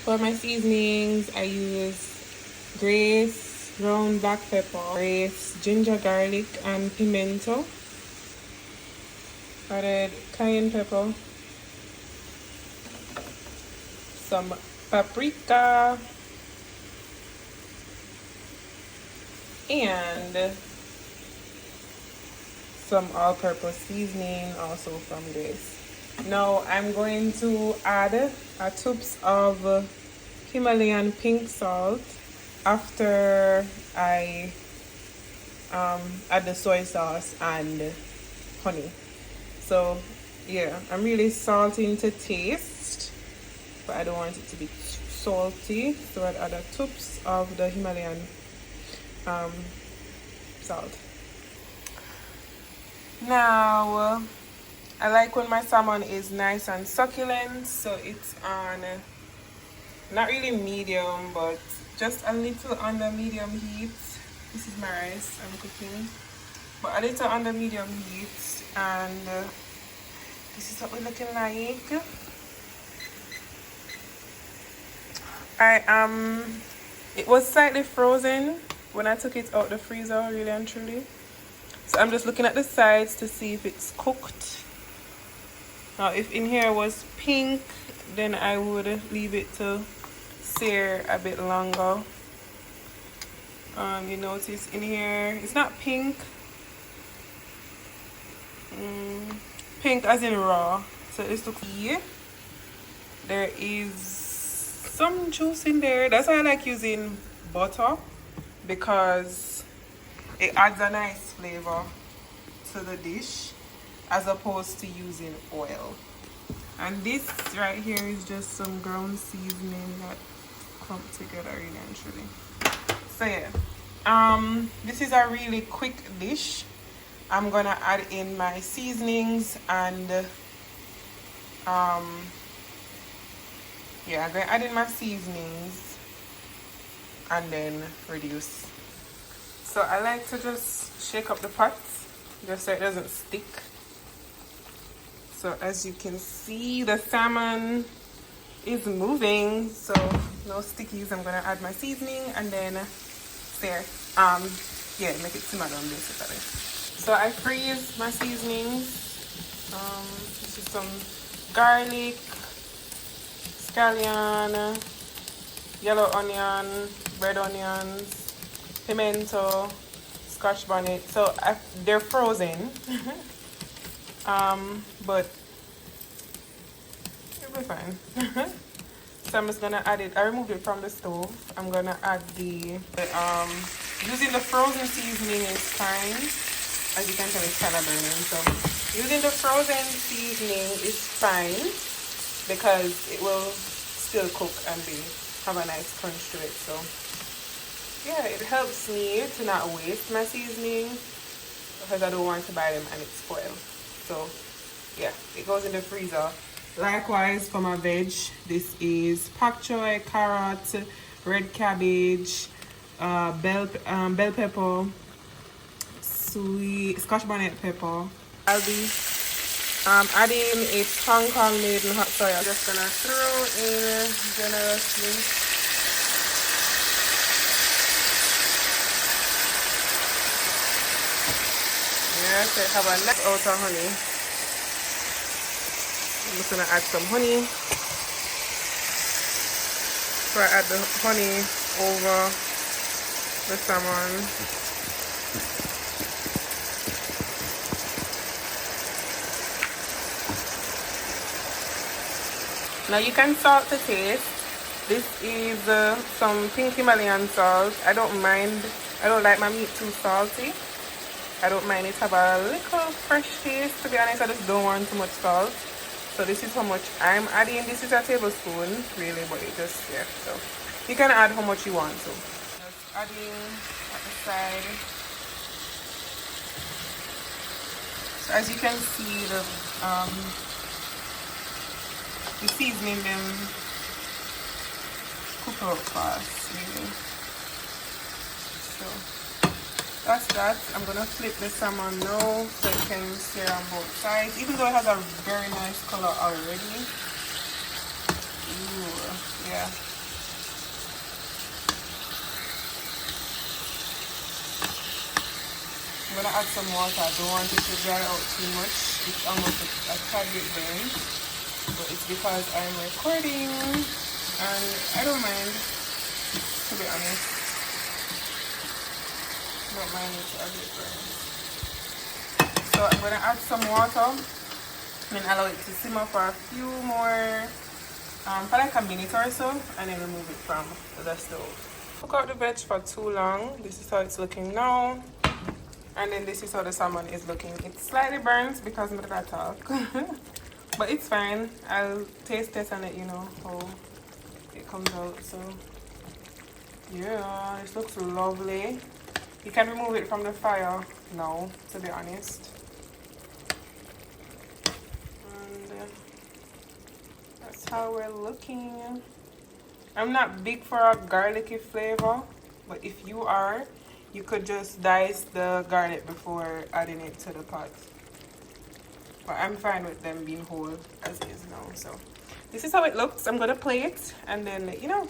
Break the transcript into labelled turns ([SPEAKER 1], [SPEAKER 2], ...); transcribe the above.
[SPEAKER 1] For my seasonings, I use grace, ground black pepper, grace, ginger, garlic, and pimento. Added cayenne pepper, some paprika, and some all-purpose seasoning also from Grace. Now I'm going to add a tubs of Himalayan pink salt after I add the soy sauce and honey. So yeah, I'm really salting to taste, but I don't want it to be salty, so I'd add a tubs of the Himalayan salt. Now I like when my salmon is nice and succulent, so it's on not really medium, but just a little under medium heat. This is my rice I'm cooking, but a little under medium heat, and this is what we're looking like. It was slightly frozen when I took it out the freezer, really and truly. So I'm just looking at the sides to see if it's cooked. Now if in here was pink, then I would leave it to sear a bit longer. You notice in here it's not pink. Pink as in raw. So this looks here. There is some juice in there. That's why I like using butter, because it adds a nice flavor to the dish as opposed to using oil. And this right here is just some ground seasoning that clumped together really and truly. So yeah, this is a really quick dish. I'm gonna add in my seasonings and yeah, I'm gonna add in my seasonings and then reduce. So I like to just shake up the pot just so it doesn't stick. So as you can see, the salmon is moving, so no stickies. I'm gonna add my seasoning and then there, yeah, make it simmer down basically. So I freeze my seasonings. This is some garlic, scallion, yellow onion, red onions, pimento, scotch bonnet. So they're frozen, but it'll be fine. So I'm just gonna add it. I removed it from the stove. I'm gonna add the using the frozen seasoning is fine. As you can tell, it's kind of burning. So using the frozen seasoning is fine because it will still cook and have a nice crunch to it. So yeah, it helps me to not waste my seasoning because I don't want to buy them and it's spoiled. So yeah, it goes in the freezer. Likewise for my veg, this is pak choy, carrot, red cabbage, bell pepper, sweet scotch bonnet pepper. I'll be adding a strong made in hot soy. I'm just gonna throw in generously. Yes, I have a nice out of honey. I'm just gonna add some honey. So I add the honey over the salmon. Now you can salt to taste. This is some pink Himalayan salt. I don't mind. I don't like my meat too salty. I don't mind it have a little fresh taste. To be honest, I just don't want too much salt. So this is how much I'm adding. This is a tablespoon, really, but it just, yeah. So you can add how much you want to. Just adding at the side. So as you can see, the seasoning them cook out fast, really. So that's that. I'm gonna flip the salmon now so it can sear on both sides, even though it has a very nice color already. Ooh, yeah. I'm gonna add some water. I don't want it to dry out too much. It's almost a tad bit burnt, but it's because I'm recording and I don't mind, to be honest. Don't mind it a bit burnt. So I'm gonna add some water and allow it to simmer for a few more, for like a minute or so, and then remove it from the stove. Cook out the veg for too long. This is how it's looking now. And then this is how the salmon is looking. It's slightly burnt because I'm gonna talk. But it's fine. I'll taste it and let you know how it comes out. So yeah, this looks lovely. You can remove it from the fire now, to be honest. And that's how we're looking. I'm not big for a garlicky flavor, but if you are, you could just dice the garlic before adding it to the pot. But I'm fine with them being whole as is now. So this is how it looks. I'm gonna plate and then let you know.